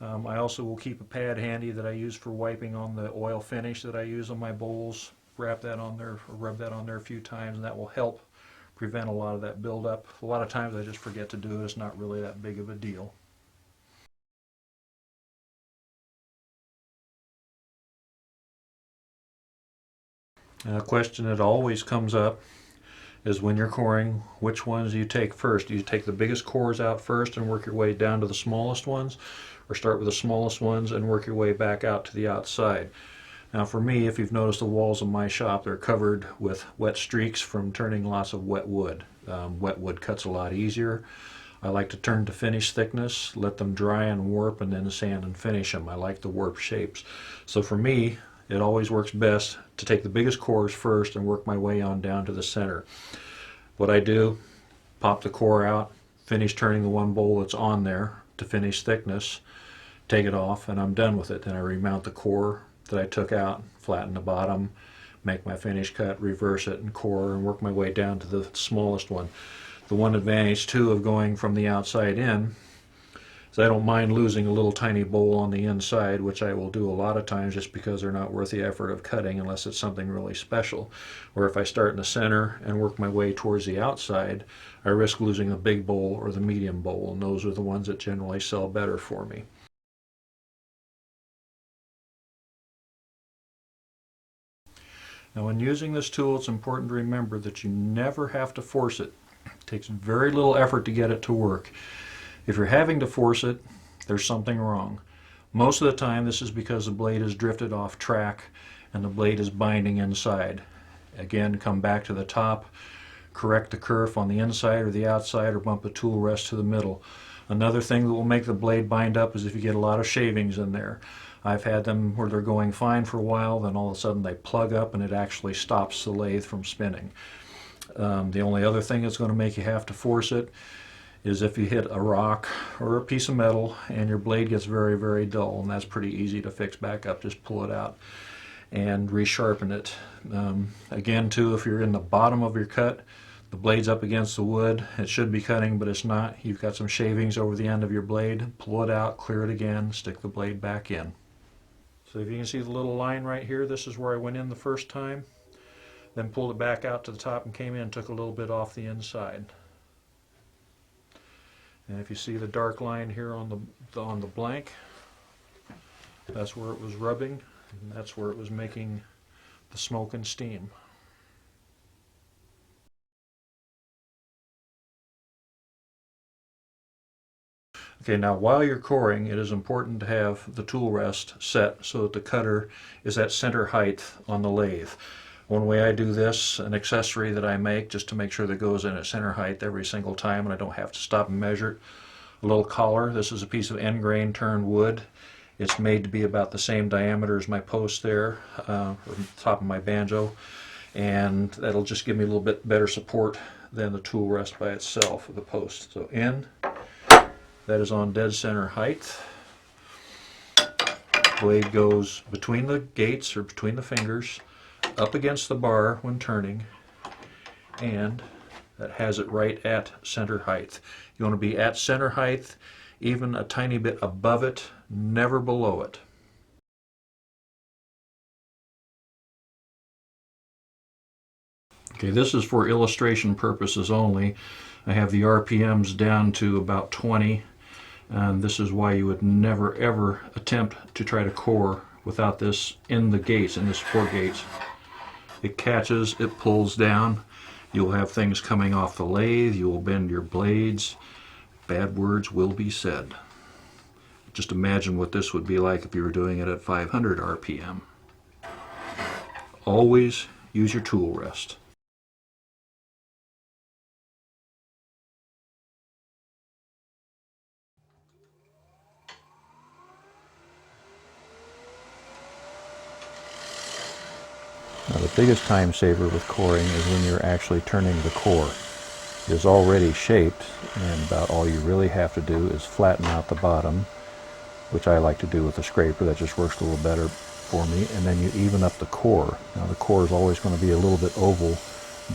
I also will keep a pad handy that I use for wiping on the oil finish that I use on my bowls. Wrap that on there, or rub that on there a few times, and that will help prevent a lot of that buildup. A lot of times I just forget to do it. It's not really that big of a deal. A question that always comes up is when you're coring, which ones do you take first? Do you take the biggest cores out first and work your way down to the smallest ones, or start with the smallest ones and work your way back out to the outside? Now for me, if you've noticed the walls of my shop, they're covered with wet streaks from turning lots of wet wood. Wet wood cuts a lot easier. I like to turn to finish thickness, let them dry and warp, and then sand and finish them. I like the warp shapes. So for me, it always works best to take the biggest cores first and work my way on down to the center. What I do, pop the core out, finish turning the one bowl that's on there to finish thickness, take it off, and I'm done with it. Then I remount the core that I took out, flatten the bottom, make my finish cut, reverse it, and core, and work my way down to the smallest one. The one advantage too of going from the outside in is I don't mind losing a little tiny bowl on the inside, which I will do a lot of times just because they're not worth the effort of cutting unless it's something really special. Or if I start in the center and work my way towards the outside, I risk losing the big bowl or the medium bowl, and those are the ones that generally sell better for me. Now when using this tool, it's important to remember that you never have to force it. It takes very little effort to get it to work. If you're having to force it, there's something wrong. Most of the time this is because the blade has drifted off track and the blade is binding inside. Again, come back to the top, correct the kerf on the inside or the outside, or bump the tool rest to the middle. Another thing that will make the blade bind up is if you get a lot of shavings in there. I've had them where they're going fine for a while, then all of a sudden they plug up and it actually stops the lathe from spinning. The only other thing that's going to make you have to force it is if you hit a rock or a piece of metal and your blade gets very, very dull, and that's pretty easy to fix back up. Just pull it out and resharpen it. Again too, if you're in the bottom of your cut, the blade's up against the wood, it should be cutting but it's not. You've got some shavings over the end of your blade, pull it out, clear it again, stick the blade back in. So if you can see the little line right here, this is where I went in the first time, then pulled it back out to the top and came in, took a little bit off the inside. And if you see the dark line here on the blank, that's where it was rubbing, and that's where it was making the smoke and steam. Okay, now while you're coring, it is important to have the tool rest set so that the cutter is at center height on the lathe. One way I do this, an accessory that I make just to make sure that it goes in at center height every single time and I don't have to stop and measure it. A little collar. This is a piece of end grain turned wood. It's made to be about the same diameter as my post there, or the top of my banjo, and that'll just give me a little bit better support than the tool rest by itself of the post. So in, that is on dead center height. Blade goes between the gates or between the fingers, up against the bar when turning, and that has it right at center height. You want to be at center height, even a tiny bit above it, never below it. Okay, this is for illustration purposes only. I have the RPMs down to about 20, and this is why you would never ever attempt to try to core without this in the gates, in the support gates. It catches, it pulls down. You'll have things coming off the lathe, you will bend your blades, bad words will be said. Just imagine what this would be like if you were doing it at 500 RPM. Always use your tool rest. Now the biggest time saver with coring is when you're actually turning the core. It is already shaped, and about all you really have to do is flatten out the bottom, which I like to do with a scraper. That just works a little better for me, and then you even up the core. Now the core is always going to be a little bit oval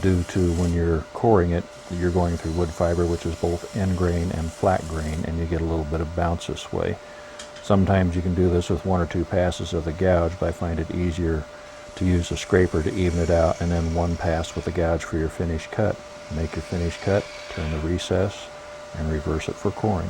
due to when you're coring it, you're going through wood fiber, which is both end grain and flat grain, and you get a little bit of bounce this way. Sometimes you can do this with one or two passes of the gouge, but I find it easier to use a scraper to even it out, and then one pass with the gouge for your finished cut. Make your finished cut, turn the recess, and reverse it for coring.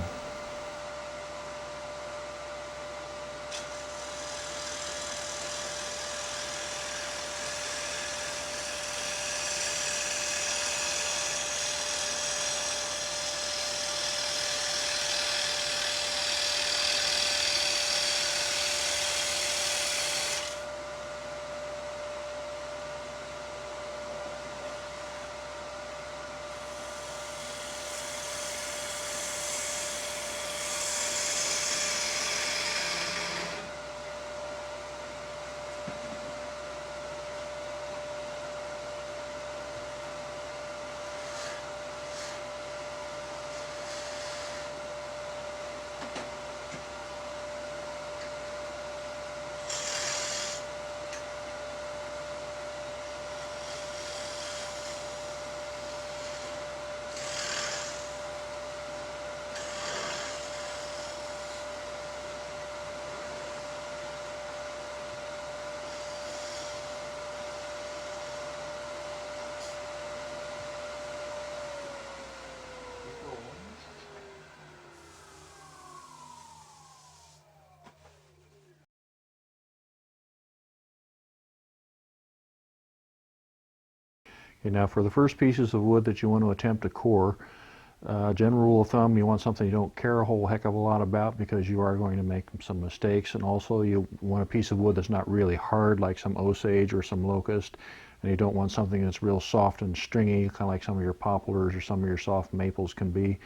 Okay, now for the first pieces of wood that you want to attempt to core, general rule of thumb, you want something you don't care a whole heck of a lot about because you are going to make some mistakes, and also you want a piece of wood that's not really hard like some Osage or some locust, and you don't want something that's real soft and stringy, kind of like some of your poplars or some of your soft maples can be.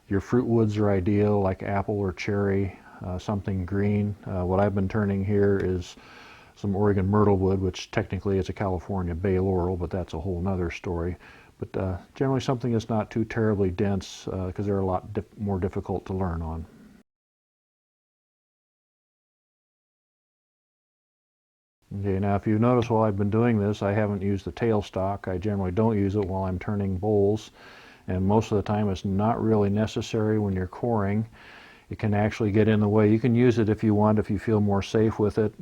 Your fruit woods are ideal, like apple or cherry, something green. What I've been turning here is some Oregon myrtle wood, which technically is a California bay laurel, but that's a whole nother story. But generally something that's not too terribly dense, because they're a lot more difficult to learn on. Okay, now if you notice while I've been doing this, I haven't used the tailstock. I generally don't use it while I'm turning bowls, and most of the time it's not really necessary when you're coring. It can actually get in the way. You can use it if you want, if you feel more safe with it.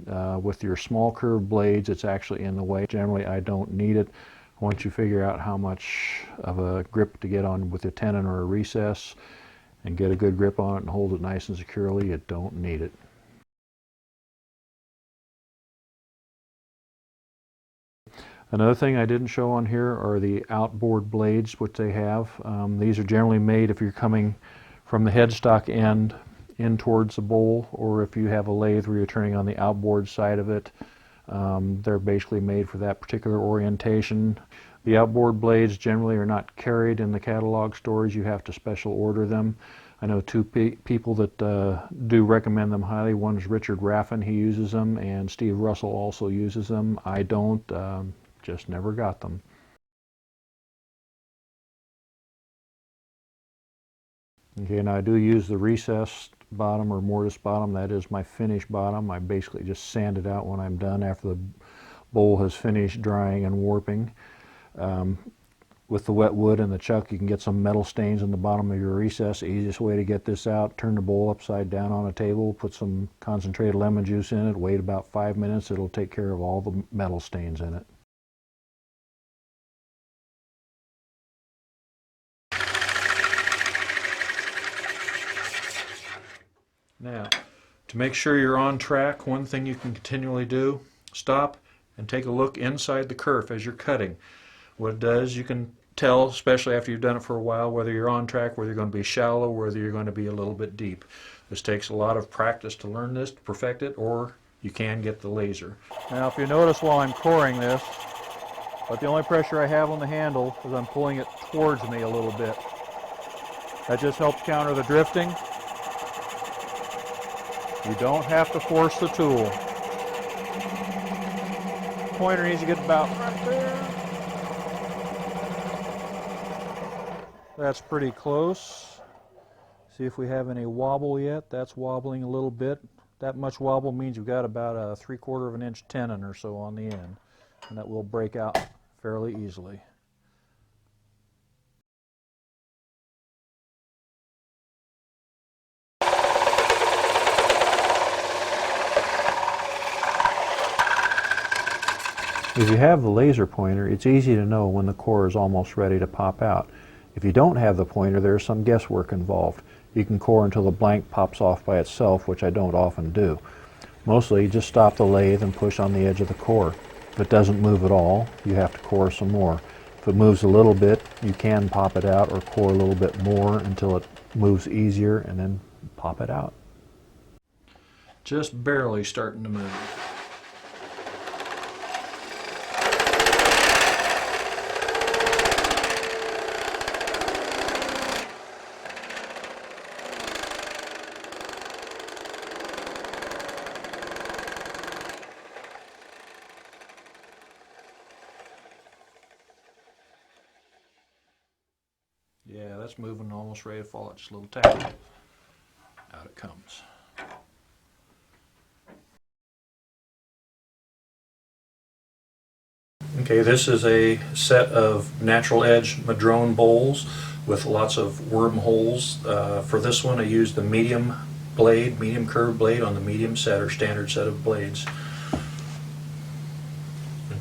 With your small curved blades, it's actually in the way. Generally, I don't need it. Once you figure out how much of a grip to get on with a tenon or a recess and get a good grip on it and hold it nice and securely, you don't need it. Another thing I didn't show on here are the outboard blades, which they have. These are generally made if you're coming from the headstock end in towards the bowl, or if you have a lathe where you're turning on the outboard side of it. They're basically made for that particular orientation. The outboard blades generally are not carried in the catalog stores. You have to special order them. I know two people that do recommend them highly. One is Richard Raffin, he uses them, and Steve Russell also uses them. I don't, just never got them. Okay, now I do use the recessed bottom or mortise bottom. That is my finish bottom. I basically just sand it out when I'm done after the bowl has finished drying and warping. With the wet wood and the chuck, you can get some metal stains in the bottom of your recess. The easiest way to get this out, turn the bowl upside down on a table, put some concentrated lemon juice in it, wait about 5 minutes. It'll take care of all the metal stains in it. Now, to make sure you're on track, one thing you can continually do, stop and take a look inside the kerf as you're cutting. What it does, you can tell, especially after you've done it for a while, whether you're on track, whether you're going to be shallow, whether you're going to be a little bit deep. This takes a lot of practice to learn this, to perfect it, or you can get the laser. Now, if you notice while I'm coring this, but the only pressure I have on the handle is I'm pulling it towards me a little bit. That just helps counter the drifting. You don't have to force the tool. Pointer needs to get about right there. That's pretty close. See if we have any wobble yet. That's wobbling a little bit. That much wobble means you've got about a 3/4 of an inch tenon or so on the end, and that will break out fairly easily. If you have the laser pointer, it's easy to know when the core is almost ready to pop out. If you don't have the pointer, there's some guesswork involved. You can core until the blank pops off by itself, which I don't often do. Mostly, just stop the lathe and push on the edge of the core. If it doesn't move at all, you have to core some more. If it moves a little bit, you can pop it out or core a little bit more until it moves easier, and then pop it out. Just barely starting to move. Yeah, that's moving, almost ready to fall. It's just a little tap. Out it comes. Okay, this is a set of natural edge madrone bowls with lots of wormholes. For this one I used the medium curved blade on the medium set or standard set of blades.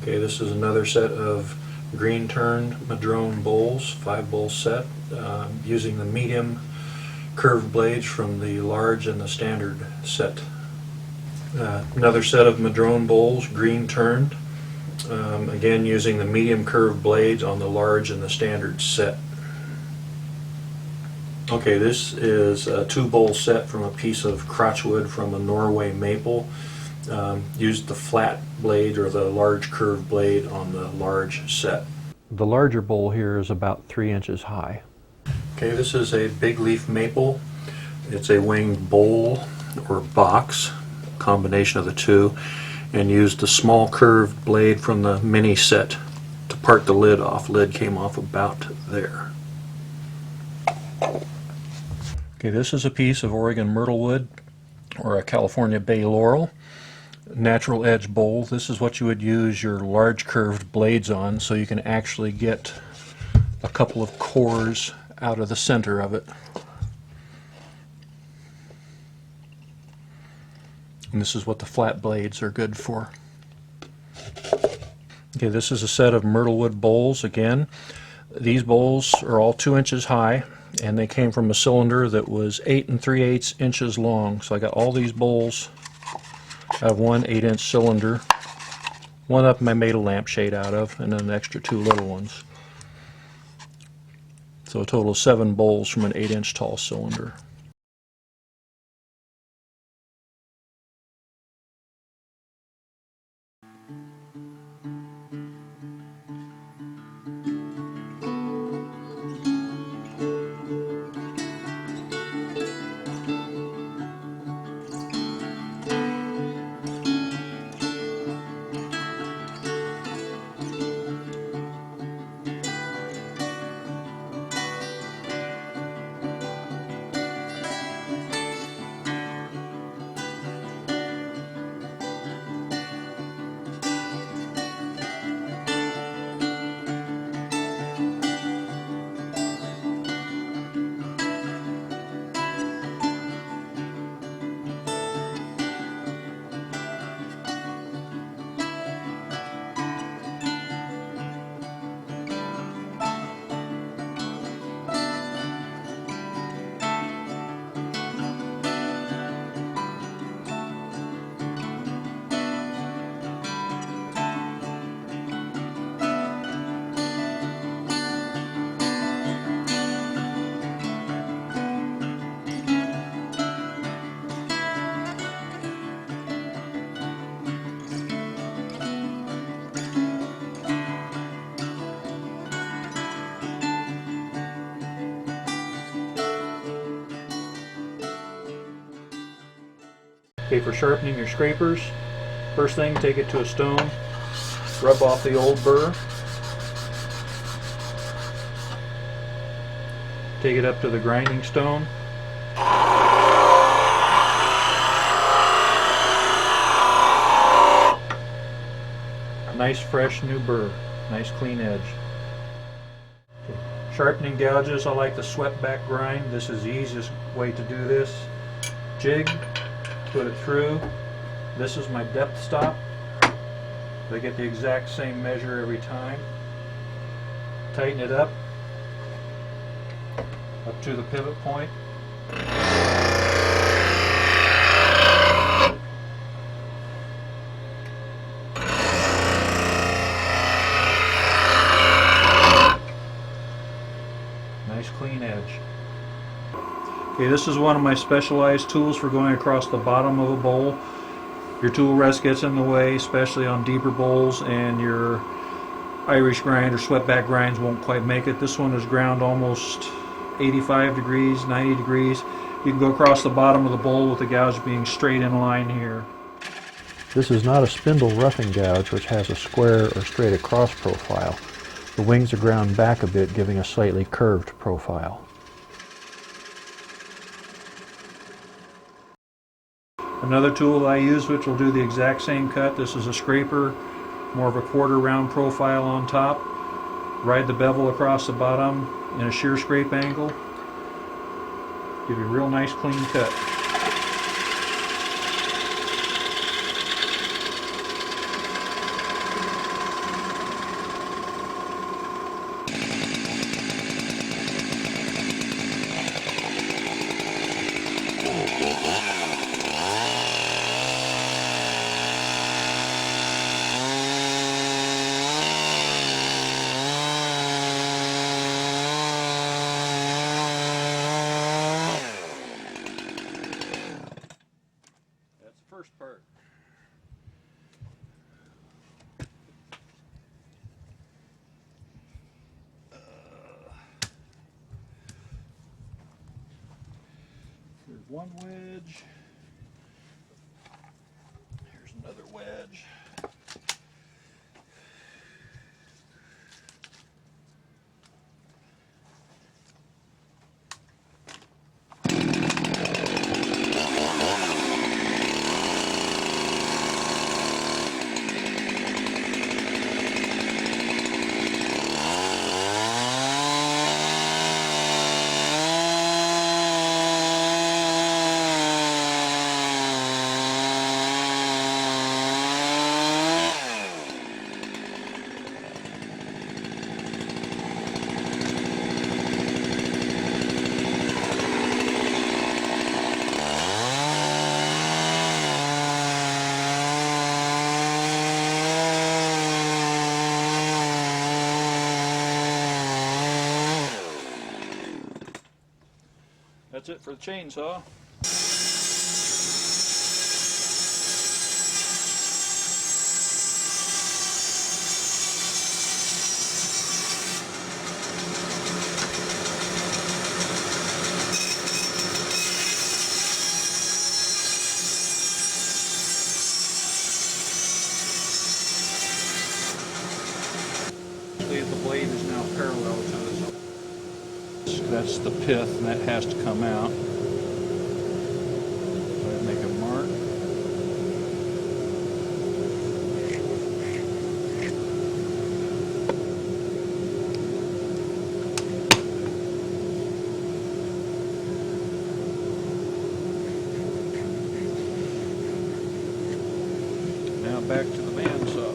Okay, this is another set of green turned madrone bowls, 5-bowl set, using the medium curved blades from the large and the standard set. Another set of madrone bowls, green turned, Again, using the medium curved blades on the large and the standard set. Okay, this is a 2-bowl set from a piece of crotchwood from a Norway maple. Used the flat blade or the large curved blade on the large set. The larger bowl here is about 3 inches high. Okay, this is a big leaf maple. It's a winged bowl or box, combination of the two, and used the small curved blade from the mini set to part the lid off. Lid came off about there. Okay, this is a piece of Oregon myrtle wood or a California bay laurel. Natural edge bowl. This is what you would use your large curved blades on, so you can actually get a couple of cores out of the center of it. And this is what the flat blades are good for. Okay, this is a set of myrtle wood bowls again. These bowls are all 2 inches high, and they came from a cylinder that was 8 3/8 inches long. So I got all these bowls out of one 8-inch cylinder. One of them I made a lampshade out of, and then an extra 2 little ones. So a total of 7 bowls from an 8-inch tall cylinder. Okay, for sharpening your scrapers, first thing, take it to a stone, rub off the old burr, take it up to the grinding stone, nice fresh new burr, nice clean edge. Okay. Sharpening gouges, I like the swept back grind. This is the easiest way to do this. Jig, put it through. This is my depth stop. They get the exact same measure every time. Tighten it up to the pivot point. Nice clean edge. Okay, this is one of my specialized tools for going across the bottom of a bowl. Your tool rest gets in the way, especially on deeper bowls, and your Irish grind or swept back grinds won't quite make it. This one is ground almost 85 degrees, 90 degrees. You can go across the bottom of the bowl with the gouge being straight in line here. This is not a spindle roughing gouge, which has a square or straight across profile. The wings are ground back a bit, giving a slightly curved profile. Another tool I use which will do the exact same cut. This is a scraper, more of a quarter round profile on top. Ride the bevel across the bottom in a shear scrape angle. Give you a real nice clean cut. one wedge. Here's another wedge. That's it for the chainsaw. The blade is now parallel to this. That's the pith, and that has to come out. Make a mark. Now back to the bandsaw.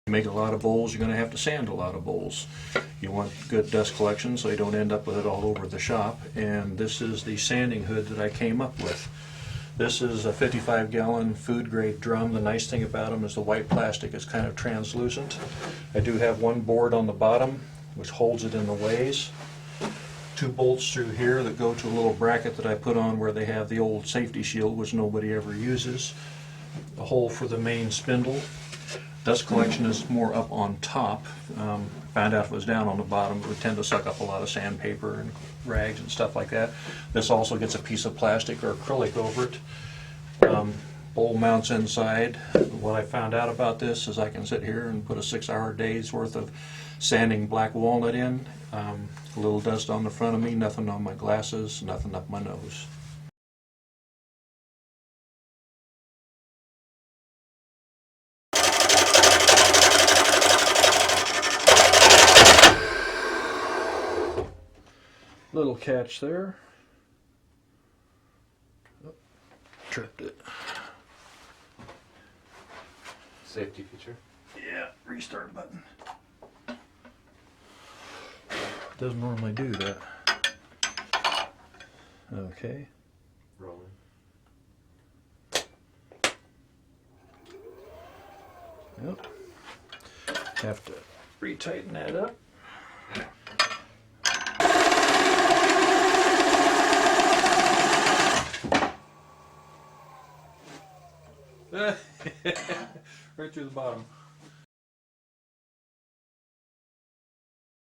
To make a lot of bowls, you're going to have to sand a lot of bowls. You want good dust collection so you don't end up with it all over the shop. And this is the sanding hood that I came up with. This is a 55-gallon food grade drum. The nice thing about them is the white plastic is kind of translucent. I do have one board on the bottom which holds it in the ways. Two bolts through here that go to a little bracket that I put on where they have the old safety shield, which nobody ever uses. A hole for the main spindle. Dust collection is more up on top. Found out if it was down on the bottom, it would tend to suck up a lot of sandpaper and rags and stuff like that. This also gets a piece of plastic or acrylic over it. Bowl mounts inside. What I found out about this is I can sit here and put a 6-hour day's worth of sanding black walnut in. A little dust on the front of me, nothing on my glasses, nothing up my nose. Little catch there. Oh, tripped it. Safety feature. Yeah, restart button. Doesn't normally do that. Okay. Rolling. Yep. Have to retighten that up. Right through the bottom.